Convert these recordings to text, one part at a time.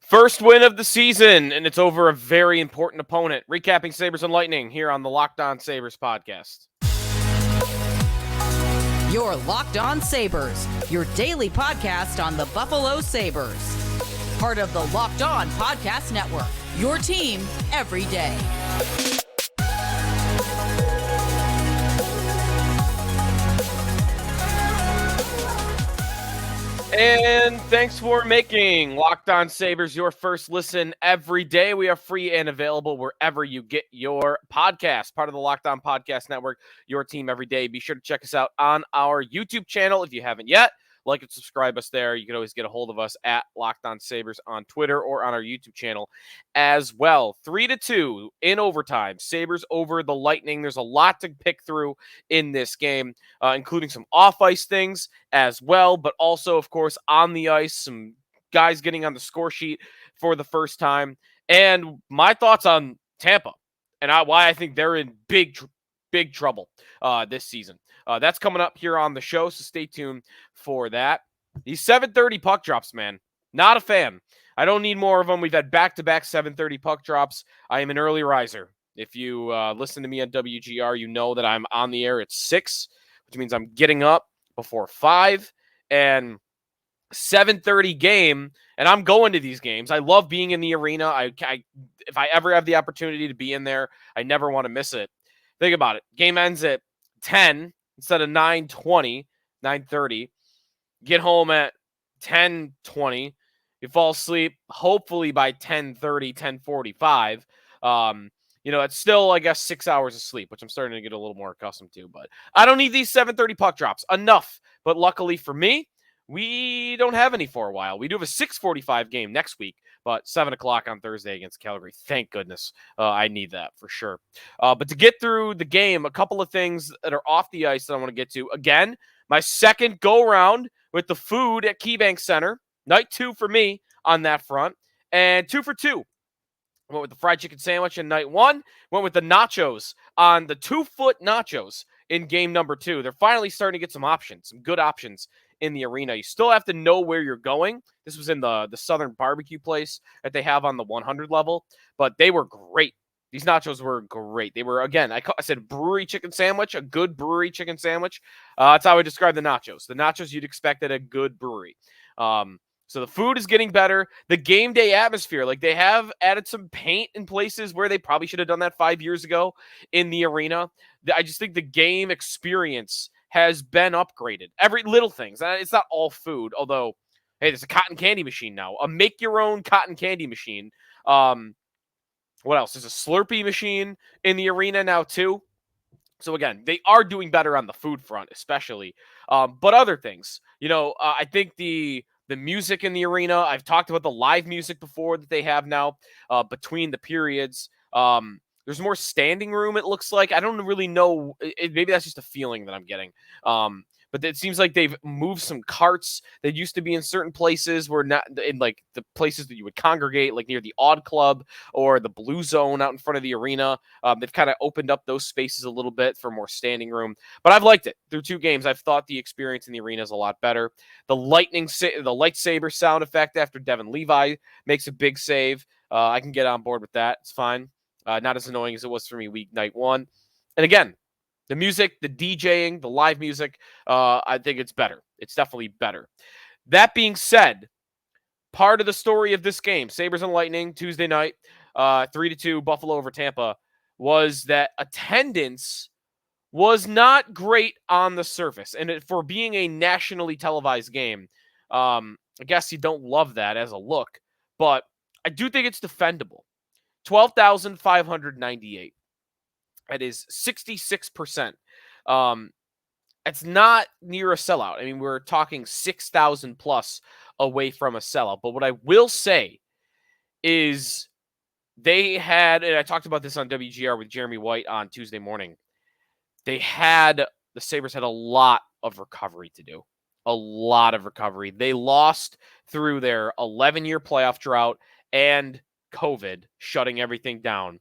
First win of the season, and it's over a very important opponent. Recapping Sabres and Lightning here on the Locked On Sabres podcast. Your Locked On Sabres, your daily podcast on the Buffalo Sabres. Part of the Locked On Podcast Network, your team every day. And thanks for making Locked On Sabres your first listen every day. We are free and available wherever you get your podcast. Part of the Locked On Podcast Network, your team every day. Be sure to check us out on our YouTube channel if you haven't yet. Like and subscribe us there. You can always get a hold of us at Locked On Sabres on Twitter or on our YouTube channel as well. 3-2 in overtime. Sabres over the Lightning. There's a lot to pick through in this game, including some off-ice things as well, but also, of course, on the ice, some guys getting on the score sheet for the first time, and my thoughts on Tampa and why I think they're in big trouble this season. That's coming up here on the show, so stay tuned for that. These 7:30 puck drops, man, not a fan. I don't need more of them. We've had back-to-back 7:30 puck drops. I am an early riser. If you listen to me on WGR, you know that I'm on the air at 6, which means I'm getting up before 5, and 7:30 game, and I'm going to these games. I love being in the arena. If I ever have the opportunity to be in there, I never want to miss it. Think about it. Game ends at 10 instead of 9:20, 9:30. Get home at 10:20. You fall asleep hopefully by 10:30, 10:45. It's still, I guess, 6 hours of sleep, which I'm starting to get a little more accustomed to. But I don't need these 7:30 puck drops. Enough. But luckily for me, we don't have any for a while. We do have a 6:45 game next week, but 7 o'clock on Thursday against Calgary. Thank goodness. I need that for sure. But to get through the game, a couple of things that are off the ice that I want to get to. Again, my second go-round with the food at KeyBank Center. Night 2 for me on that front. And 2 for 2. Went with the fried chicken sandwich in night 1. Went with the nachos on the 2-foot nachos in game number 2. They're finally starting to get some options, some good options in the arena. You still have to know where you're going. This was in the Southern barbecue place that they have on the 100 level, but they were great. These nachos were great. They were, again, I said brewery chicken sandwich, a good brewery chicken sandwich. That's how I describe the nachos. The nachos you'd expect at a good brewery. So the food is getting better. The game day atmosphere, like they have added some paint in places where they probably should have done that 5 years ago in the arena. I just think the game experience has been upgraded. Every little things. It's not all food, although, hey, there's a cotton candy machine now. A make-your-own cotton candy machine. What else? There's a Slurpee machine in the arena now, too. So, again, they are doing better on the food front, especially. But other things. I think the music in the arena, I've talked about the live music before that they have now between the periods. There's more standing room, it looks like. I don't really know. Maybe that's just a feeling that I'm getting. But it seems like they've moved some carts that used to be in certain places where not in like the places that you would congregate, like near the Odd Club or the Blue Zone out in front of the arena. They've kind of opened up those spaces a little bit for more standing room. But I've liked it through 2 games. I've thought the experience in the arena is a lot better. The lightsaber sound effect after Devon Levi makes a big save. I can get on board with that. It's fine. Not as annoying as it was for me night 1. And again, the music, the DJing, the live music, I think it's better. It's definitely better. That being said, part of the story of this game, Sabres and Lightning, Tuesday night, 3-2, Buffalo over Tampa, was that attendance was not great on the surface. And for being a nationally televised game, I guess you don't love that as a look, but I do think it's defendable. 12,598. That is 66%. It's not near a sellout. I mean, we're talking 6,000 plus away from a sellout. But what I will say is they had, and I talked about this on WGR with Jeremy White on Tuesday morning, the Sabres had a lot of recovery to do. A lot of recovery. They lost through their 11-year playoff drought and COVID shutting everything down.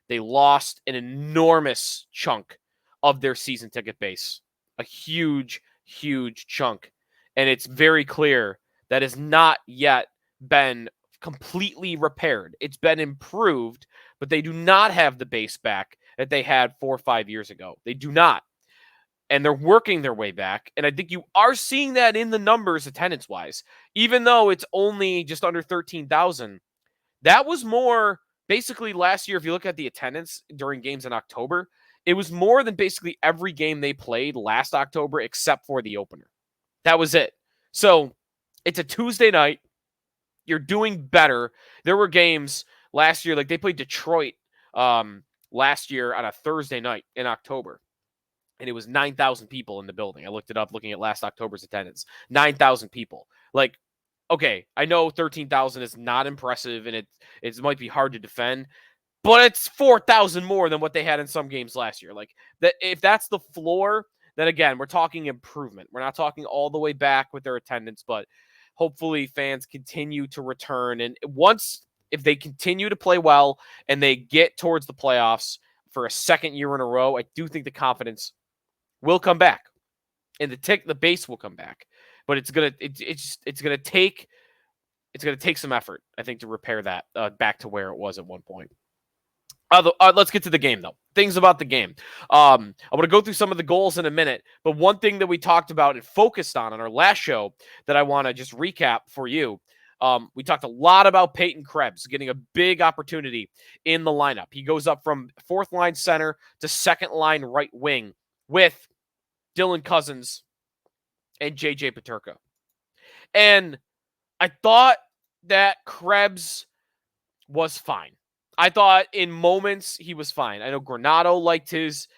They lost an enormous chunk of their season ticket base. A huge, huge chunk. And it's very clear that has not yet been completely repaired. It's been improved, but they do not have the base back that they had 4 or 5 years ago. They do not. And they're working their way back. And I think you are seeing that in the numbers attendance-wise. Even though it's only just under 13,000, that was more basically last year. If you look at the attendance during games in October, it was more than basically every game they played last October except for the opener. That was it. So it's a Tuesday night. You're doing better. There were games last year, like they played Detroit last year on a Thursday night in October, and it was 9,000 people in the building. I looked it up looking at last October's attendance. 9,000 people. Like, okay, I know 13,000 is not impressive, and it might be hard to defend, but it's 4,000 more than what they had in some games last year. Like, that, if that's the floor, then again, we're talking improvement. We're not talking all the way back with their attendance, but hopefully fans continue to return. And if they continue to play well and they get towards the playoffs for a second year in a row, I do think the confidence will come back, and the base will come back. But it's gonna take some effort, I think, to repair that back to where it was at one point. Let's get to the game, though. Things about the game. I want to go through some of the goals in a minute, but one thing that we talked about and focused on our last show that I want to just recap for you. We talked a lot about Peyton Krebs getting a big opportunity in the lineup. He goes up from fourth line center to second line right wing with Dylan Cozens and JJ Peterka. And I thought that Krebs was fine. I thought in moments he was fine. I know Granato liked his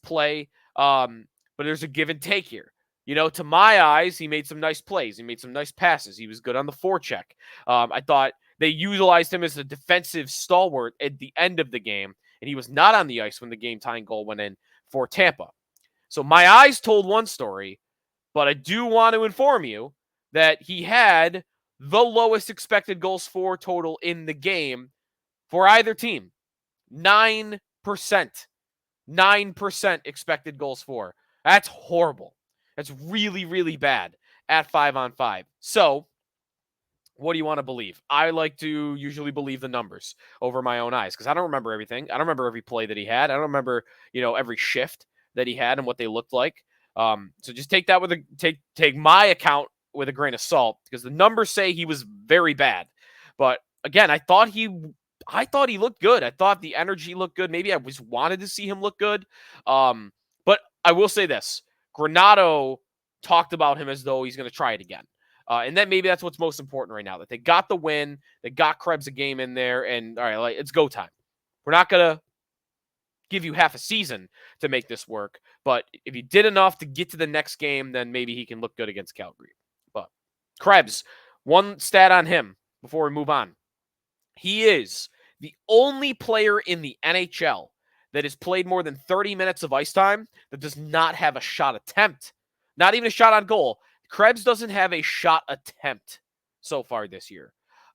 play, but there's a give and take here. You know, to my eyes, he made some nice plays. He made some nice passes. He was good on the forecheck. I thought they utilized him as a defensive stalwart at the end of the game, and he was not on the ice when the game-tying goal went in for Tampa. So my eyes told one story, but I do want to inform you that he had the lowest expected goals for total in the game for either team. 9%. 9% expected goals for. That's horrible. That's really, really bad at 5-on-5. So, what do you want to believe? I like to usually believe the numbers over my own eyes because I don't remember everything. I don't remember every play that he had. I don't remember, every shift that he had and what they looked like. So just take that take my account with a grain of salt because the numbers say he was very bad. But again, I thought he looked good. I thought the energy looked good. Maybe I just wanted to see him look good. But I will say this. Granato talked about him as though he's going to try it again. And then maybe that's what's most important right now, that they got the win, they got Krebs a game in there, and all right, it's go time. We're not going to give you half a season to make this work, but if he did enough to get to the next game, then maybe he can look good against Calgary. But Krebs, one stat on him before we move on. He is the only player in the NHL that has played more than 30 minutes of ice time that does not have a shot attempt. Not even a shot on goal. Krebs doesn't have a shot attempt so far this year.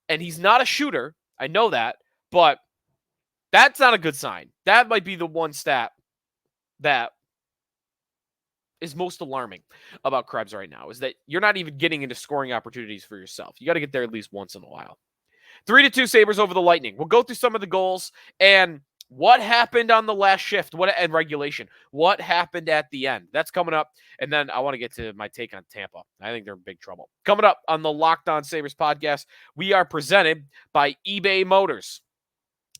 And he's not a shooter. I know that. But that's not a good sign. That might be the one stat that is most alarming about Krebs right now, is that you're not even getting into scoring opportunities for yourself. You got to get there at least once in a while. 3-2 Sabres over the Lightning. We'll go through some of the goals and what happened on the last shift, and regulation. What happened at the end? That's coming up. And then I want to get to my take on Tampa. I think they're in big trouble. Coming up on the Locked On Sabres podcast, we are presented by eBay Motors.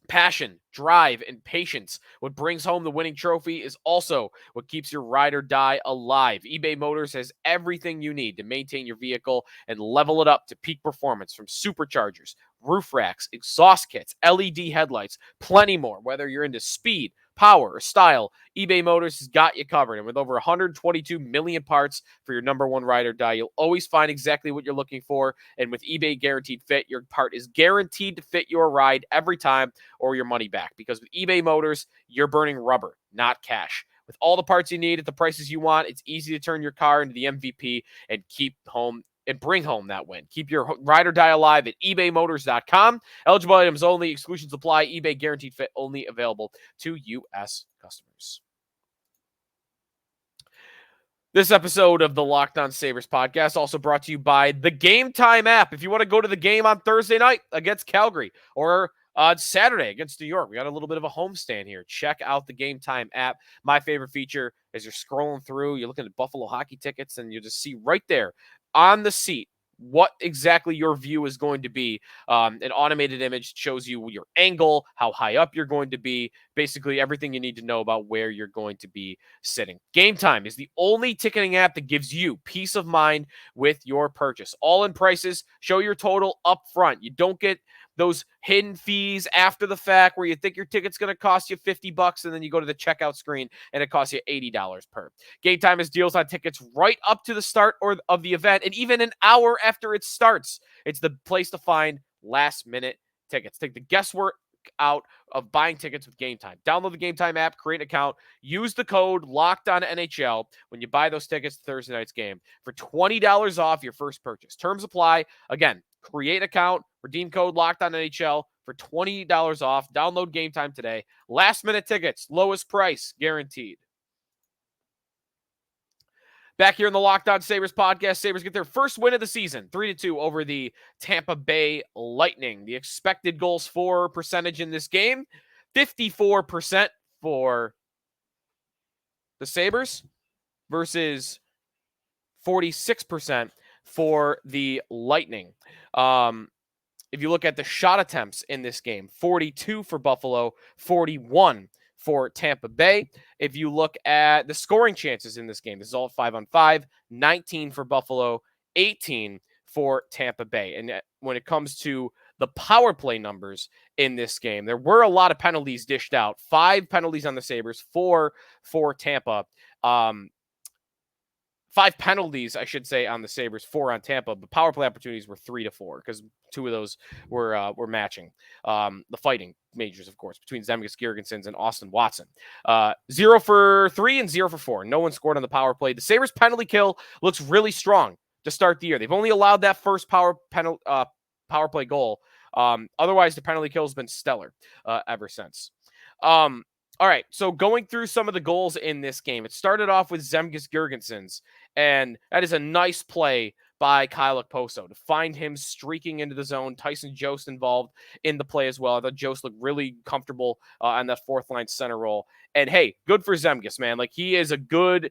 Passion, drive, and patience. What brings home the winning trophy is also what keeps your ride or die alive. eBay Motors has everything you need to maintain your vehicle and level it up to peak performance, from superchargers, roof racks, exhaust kits, LED headlights, plenty more. Whether you're into speed, power, or style, eBay Motors has got you covered. And with over 122 million parts for your number one ride or die, you'll always find exactly what you're looking for. And with eBay Guaranteed Fit, your part is guaranteed to fit your ride every time or your money back. Because with eBay Motors, you're burning rubber, not cash. With all the parts you need at the prices you want, it's easy to turn your car into the MVP and bring home that win. Keep your ride or die alive at ebaymotors.com. Eligible items only. Exclusions apply. eBay Guaranteed Fit only available to U.S. customers. This episode of the Locked On Sabres podcast also brought to you by the Game Time app. If you want to go to the game on Thursday night against Calgary or Saturday against New York, we got a little bit of a homestand here. Check out the Game Time app. My favorite feature is you're scrolling through, you're looking at Buffalo hockey tickets, and you just see right there on the seat what exactly your view is going to be. An automated image shows you your angle, how high up you're going to be, basically everything you need to know about where you're going to be sitting. Game Time is the only ticketing app that gives you peace of mind with your purchase. All in prices, show your total up front. You don't get those hidden fees after the fact where you think your ticket's going to cost you $50 and then you go to the checkout screen and it costs you $80 per. Game Time has deals on tickets right up to the start of the event and even an hour after it starts. It's the place to find last minute tickets. Take the guesswork out of buying tickets with Game Time. Download the Game Time app, create an account, use the code LOCKEDONNHL when you buy those tickets to Thursday night's game for $20 off your first purchase. Terms apply. Again, create an account, redeem code LOCKEDONNHL for $20 off. Download Game Time today. Last minute tickets, lowest price guaranteed. Back here in the Locked On Sabres podcast, Sabres get their first win of the season, 3-2 over the Tampa Bay Lightning. The expected goals for percentage in this game, 54% for the Sabres versus 46% for the Lightning. If you look at the shot attempts in this game, 42 for Buffalo, 41 for Tampa Bay. If you look at the scoring chances in this game, this is all 5-on-5, 19 for Buffalo, 18 for Tampa Bay. And when it comes to the power play numbers in this game, there were a lot of penalties dished out. 5 penalties on the Sabres, 4 for Tampa. 5 penalties, I should say, on the Sabres, 4 on Tampa. But power play opportunities were 3-4 because 2 of those were matching. The fighting majors, of course, between Zemgus, Girgensons, and Austin Watson. 0 for 3 and 0 for 4. No one scored on the power play. The Sabres penalty kill looks really strong to start the year. They've only allowed that first power play goal. Otherwise, the penalty kill has been stellar ever since. All right, so going through some of the goals in this game, it started off with Zemgus Girgensons, and that is a nice play by Kyle Okposo to find him streaking into the zone. Tyson Jost involved in the play as well. I thought Jost looked really comfortable on that fourth line center role. And hey, good for Zemgus, man. Like he's a good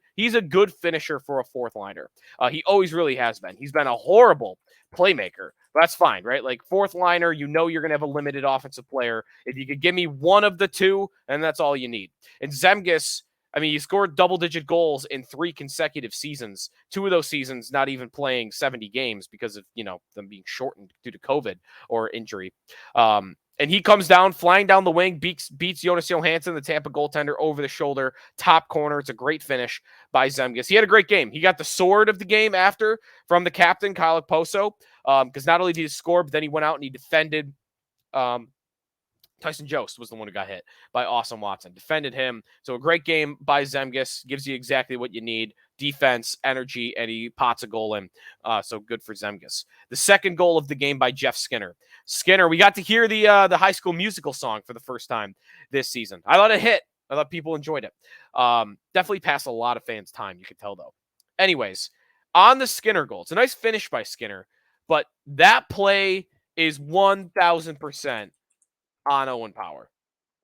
finisher for a fourth liner. He always really has been. He's been a horrible playmaker. That's fine, right? Like fourth liner, you know you're going to have a limited offensive player. If you could give me one of the two, and that's all you need. And Zemgus, I mean, he scored double-digit goals in 3 consecutive seasons. 2 of those seasons not even playing 70 games because of, them being shortened due to COVID or injury. And he comes down, flying down the wing, beats Jonas Johansson, the Tampa goaltender, over the shoulder, top corner. It's a great finish by Zemgus. He had a great game. He got the sword of the game after from the captain, Kyle Okposo, because not only did he score, but then he went out and he defended. Tyson Jost was the one who got hit by Austin Watson. Defended him. So a great game by Zemgus. Gives you exactly what you need. Defense, energy, and he pots a goal in. So good for Zemgus. The second goal of the game by Jeff Skinner. Skinner, we got to hear the High School Musical song for the first time this season. I thought it hit. I thought people enjoyed it. Definitely passed a lot of fans' time, you could tell, though. Anyways, on the Skinner goal, it's a nice finish by Skinner, but that play is 1,000% on Owen Power.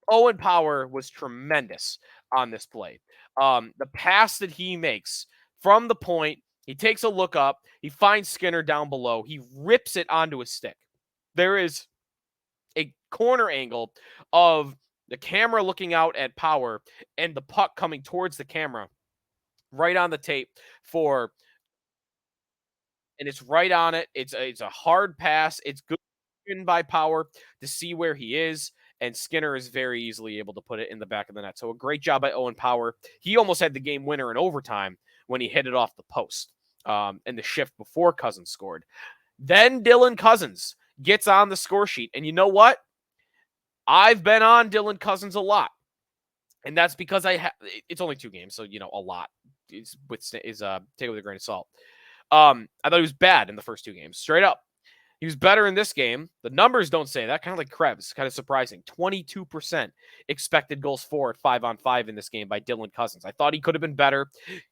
Owen Power was tremendous on this play. The pass that he makes from the point, he takes a look up, he finds Skinner down below, he rips it onto his stick. There is a corner angle of the camera looking out at Power and the puck coming towards the camera right on the tape and it's right on it. It's a hard pass. It's good by Power to see where he is, and Skinner is very easily able to put it in the back of the net. So a great job by Owen Power. He almost had the game winner in overtime when he hit it off the post in the shift before Cozens scored. Then Dylan Cozens gets on the score sheet, and you know what? I've been on Dylan Cozens a lot, and that's because it's only 2 games, so a lot is take it with a grain of salt. I thought he was bad in the first 2 games, straight up. He was better in this game. The numbers don't say that. Kind of like Krebs. Kind of surprising. 22% expected goals for at 5-on-5 in this game by Dylan Cozens. I thought he could have been better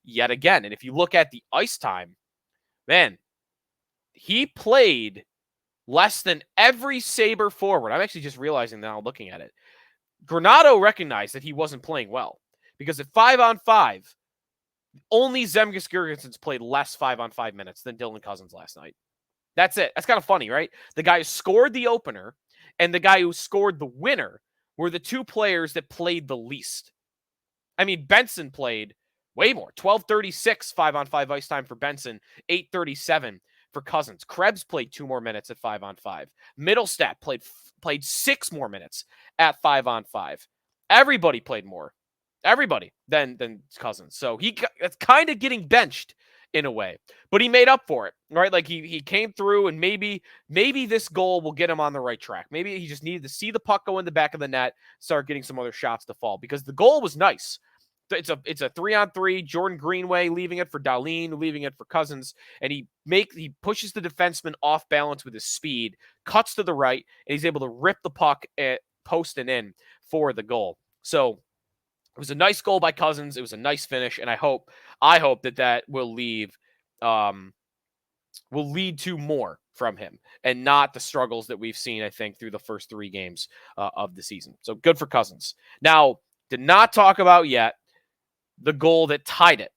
yet again. And if you look at the ice time, man, he played less than every Sabre forward. I'm actually just realizing now looking at it. Granato recognized that he wasn't playing well because at 5-on-5, only Zemgus Girgensons played less 5-on-5 minutes than Dylan Cozens last night. That's it. That's kind of funny, right? The guy who scored the opener and the guy who scored the winner were the two players that played the least. I mean, Benson played way more. 12:36 5-on-5 ice time for Benson, 8:37 for Cozens. Krebs played 2 more minutes at 5-on-5. Middlestat played 6 more minutes at 5-on-5. Everybody played more. Everybody than Cozens. So that's kind of getting benched in a way, but he made up for it, right? Like he came through, and maybe this goal will get him on the right track. Maybe he just needed to see the puck go in the back of the net, start getting some other shots to fall, because the goal was nice. It's a 3-on-3. Jordan Greenway leaving it for Darlene, leaving it for Cozens, and he pushes the defenseman off balance with his speed, cuts to the right, and he's able to rip the puck at post and in for the goal. So it was a nice goal by Cozens. It was a nice finish, and I hope that will lead to more from him and not the struggles that we've seen, I think, through the first 3 games of the season. So good for Cozens. Now, did not talk about yet the goal that tied it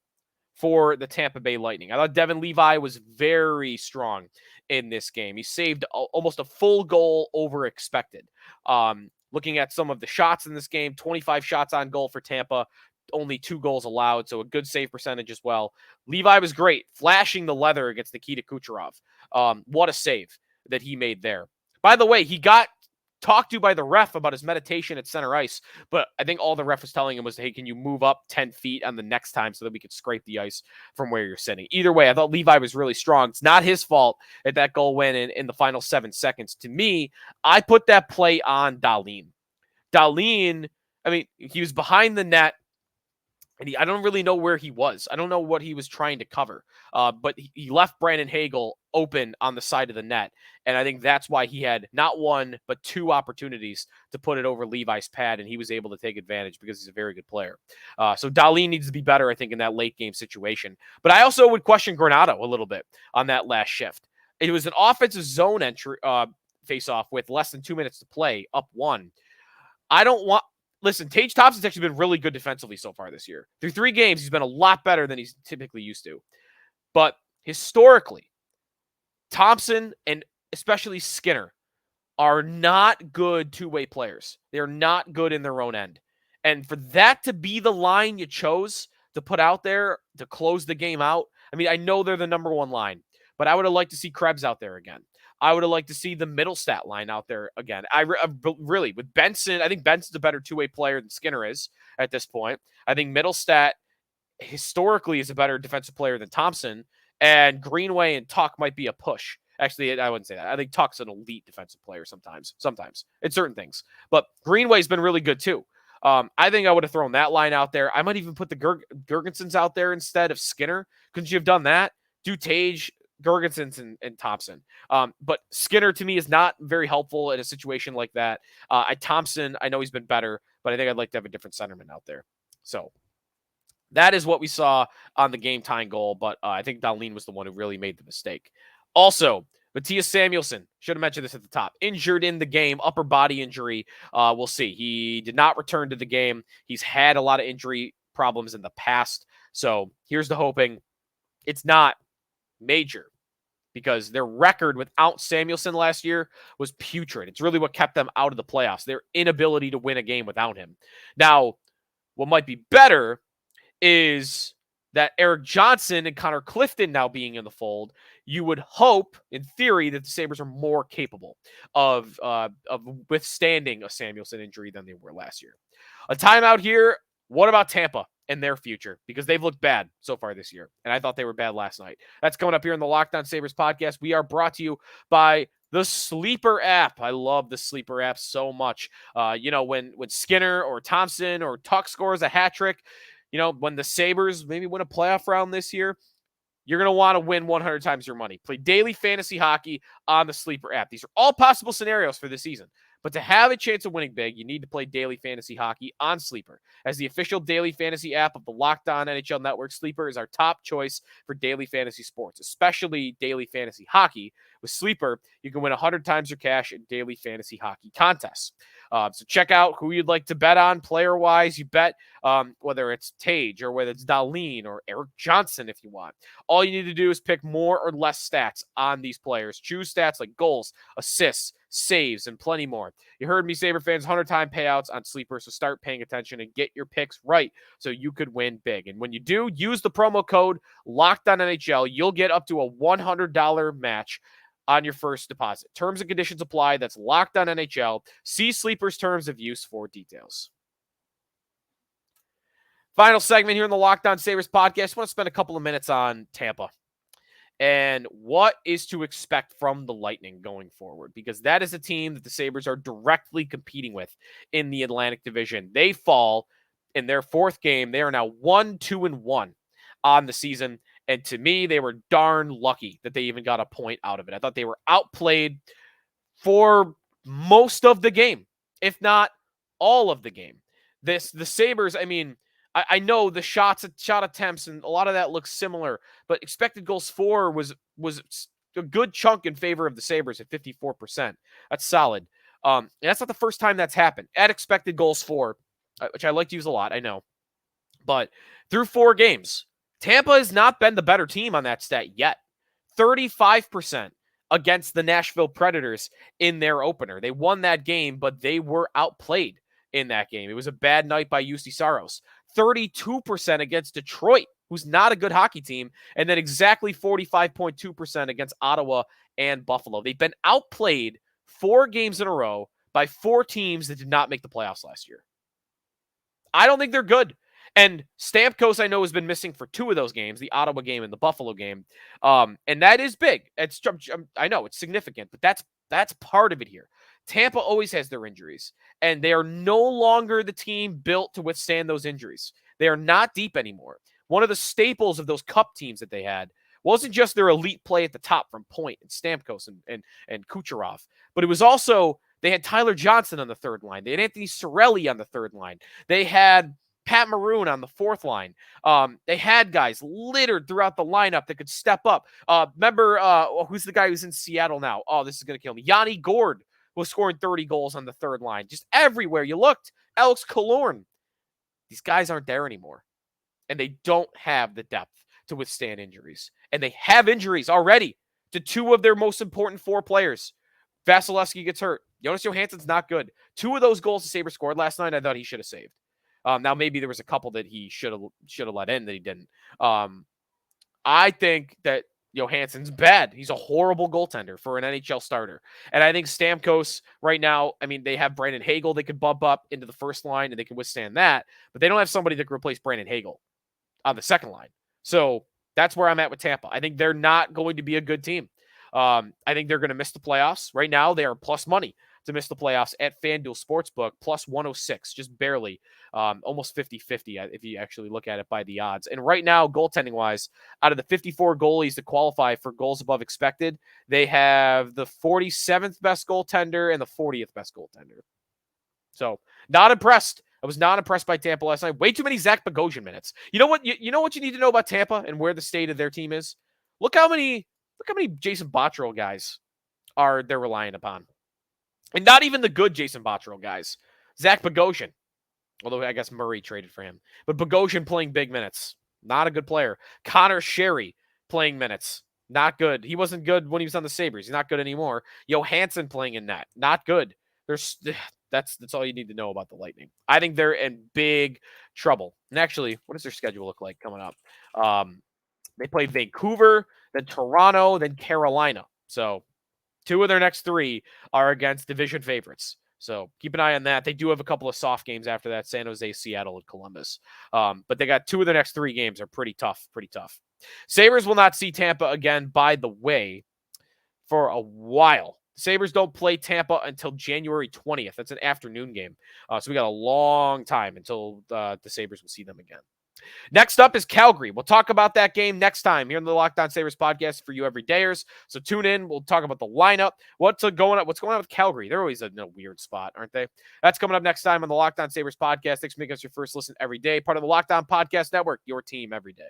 for the Tampa Bay Lightning. I thought Devon Levi was very strong in this game. He saved almost a full goal over expected. Looking at some of the shots in this game, 25 shots on goal for Tampa, only 2 goals allowed, so a good save percentage as well. Levi was great, flashing the leather against Nikita Kucherov. What a save that he made there. By the way, he got talked to by the ref about his meditation at center ice, but I think all the ref was telling him was, hey, can you move up 10 feet on the next time so that we could scrape the ice from where you're sitting? Either way, I thought Levi was really strong. It's not his fault that goal went in the final 7 seconds. To me, I put that play on Darlene. Darlene, I mean, he was behind the net, and I don't really know where he was. I don't know what he was trying to cover, but he left Brandon Hagel open on the side of the net, and I think that's why he had not 1 but 2 opportunities to put it over Levi's pad, and he was able to take advantage because he's a very good player. So Darlene needs to be better, I think, in that late game situation. But I also would question Granato a little bit on that last shift. It was an offensive zone entry face-off with less than 2 minutes to play, up 1. Listen, Tage Thompson's actually been really good defensively so far this year. Through 3 games, he's been a lot better than he's typically used to. But historically, Thompson and especially Skinner are not good two-way players. They're not good in their own end. And for that to be the line you chose to put out there to close the game out, I mean, I know they're the number 1 line, but I would have liked to see Krebs out there again. I would have liked to see the Middlestat line out there again. Really, with Benson, I think Benson's a better two-way player than Skinner is at this point. I think Middlestat historically is a better defensive player than Thompson, and Greenway and Tuck might be a push. Actually, I wouldn't say that. I think Tuck's an elite defensive player sometimes in certain things. But Greenway's been really good too. I think I would have thrown that line out there. I might even put the Girgensons out there instead of Skinner. Couldn't you have done that? Do Tage, Girgensons, and Thompson. But Skinner, to me, is not very helpful in a situation like that. Thompson, I know he's been better, but I think I'd like to have a different centerman out there. So that is what we saw on the game-tying goal, but I think Darlene was the one who really made the mistake. Also, Matthias Samuelsson, should have mentioned this at the top, injured in the game, upper body injury. We'll see. He did not return to the game. He's had a lot of injury problems in the past. So here's the hoping. It's not major, because their record without Samuelsson last year was putrid. It's really what kept them out of the playoffs, their inability to win a game without him. Now, what might be better is that Eric Johnson and Connor Clifton now being in the fold. You would hope, in theory, that the Sabres are more capable of withstanding a Samuelsson injury than they were last year. A timeout here. What about Tampa and their future? Because they've looked bad so far this year, and I thought they were bad last night. That's coming up here in the Locked On Sabres podcast. We are brought to you by the Sleeper app. I love the Sleeper app so much. When Skinner or Thompson or Tuck scores a hat trick, when the Sabres maybe win a playoff round this year, you're going to want to win 100 times your money. Play daily fantasy hockey on the Sleeper app. These are all possible scenarios for this season. But to have a chance of winning big, you need to play daily fantasy hockey on Sleeper. As the official daily fantasy app of the Locked On NHL Network, Sleeper is our top choice for daily fantasy sports, especially daily fantasy hockey. With Sleeper, you can win 100 times your cash in daily fantasy hockey contests. So check out who you'd like to bet on player-wise. You bet whether it's Tage or whether it's Dahlin or Eric Johnson if you want. All you need to do is pick more or less stats on these players. Choose stats like goals, assists, saves, and plenty more. You heard me, Sabre fans, 100-time payouts on Sleeper, so start paying attention and get your picks right so you could win big. And when you do, use the promo code LOCKEDONNHL. You'll get up to a $100 match on your first deposit. Terms and conditions apply. That's Locked On NHL. See Sleeper's terms of use for details. Final segment here in the Locked On Sabres podcast. I want to spend a couple of minutes on Tampa and what is to expect from the Lightning going forward, because that is a team that the Sabres are directly competing with in the Atlantic Division. They fall in their fourth game. They are now 1-2-1 on the season. And to me, they were darn lucky that they even got a point out of it. I thought they were outplayed for most of the game, if not all of the game. The Sabres, I mean, I know the shot attempts and a lot of that looks similar, but expected goals for was a good chunk in favor of the Sabres at 54%. That's solid. And that's not the first time that's happened. At expected goals for, which I like to use a lot, I know. But through 4 games, Tampa has not been the better team on that stat yet. 35% against the Nashville Predators in their opener. They won that game, but they were outplayed in that game. It was a bad night by UC Saros. 32% against Detroit, who's not a good hockey team, and then exactly 45.2% against Ottawa and Buffalo. They've been outplayed 4 games in a row by 4 teams that did not make the playoffs last year. I don't think they're good. And Stamkos, I know, has been missing for 2 of those games, the Ottawa game and the Buffalo game. And that is big. I know it's significant, but that's part of it here. Tampa always has their injuries, and they are no longer the team built to withstand those injuries. They are not deep anymore. One of the staples of those cup teams that they had wasn't just their elite play at the top from Point and Stamkos and Kucherov, but it was also they had Tyler Johnson on the third line. They had Anthony Cirelli on the third line. They had Pat Maroon on the fourth line. They had guys littered throughout the lineup that could step up. Remember, who's the guy who's in Seattle now? Oh, this is going to kill me. Yanni Gord was scoring 30 goals on the third line. Just everywhere you looked. Alex Killorn. These guys aren't there anymore. And they don't have the depth to withstand injuries. And they have injuries already to 2 of their most important 4 players. Vasilevsky gets hurt. Jonas Johansson's not good. 2 of those goals the Sabres scored last night, I thought he should have saved. Now, maybe there was a couple that he should have let in that he didn't. I think that Johansson's bad. He's a horrible goaltender for an NHL starter. And I think Stamkos right now, I mean, they have Brandon Hagel they could bump up into the first line and they can withstand that, but they don't have somebody that can replace Brandon Hagel on the second line. So that's where I'm at with Tampa. I think they're not going to be a good team. I think they're going to miss the playoffs. Right now, they are plus money to miss the playoffs at FanDuel Sportsbook, plus 106, just barely, almost 50-50 if you actually look at it by the odds. And right now, goaltending-wise, out of the 54 goalies that qualify for goals above expected, they have the 47th best goaltender and the 40th best goaltender. So, not impressed. I was not impressed by Tampa last night. Way too many Zach Bogosian minutes. You know what? You know what you need to know about Tampa and where the state of their team is? Look how many Jason Botterill guys they're relying upon. And not even the good Jason Botterill guys. Zach Bogosian. Although I guess Murray traded for him. But Bogosian playing big minutes. Not a good player. Connor Sherry playing minutes. Not good. He wasn't good when he was on the Sabres. He's not good anymore. Johansson playing in net. Not good. That's all you need to know about the Lightning. I think they're in big trouble. And actually, what does their schedule look like coming up? They play Vancouver, then Toronto, then Carolina. So 2 of their next 3 are against division favorites. So keep an eye on that. They do have a couple of soft games after that, San Jose, Seattle, and Columbus. But they got 2 of their next 3 games are pretty tough. Sabres will not see Tampa again, by the way, for a while. Sabres don't play Tampa until January 20th. That's an afternoon game. So we got a long time until the Sabres will see them again. Next up is Calgary. We'll talk about that game next time here in the Locked On Sabres podcast for you everydayers. So tune in. We'll talk about the lineup. What's going on with Calgary? They're always in a weird spot, aren't they? That's coming up next time on the Locked On Sabres podcast. Thanks for making us your first listen every day. Part of the Locked On Podcast Network, your team every day.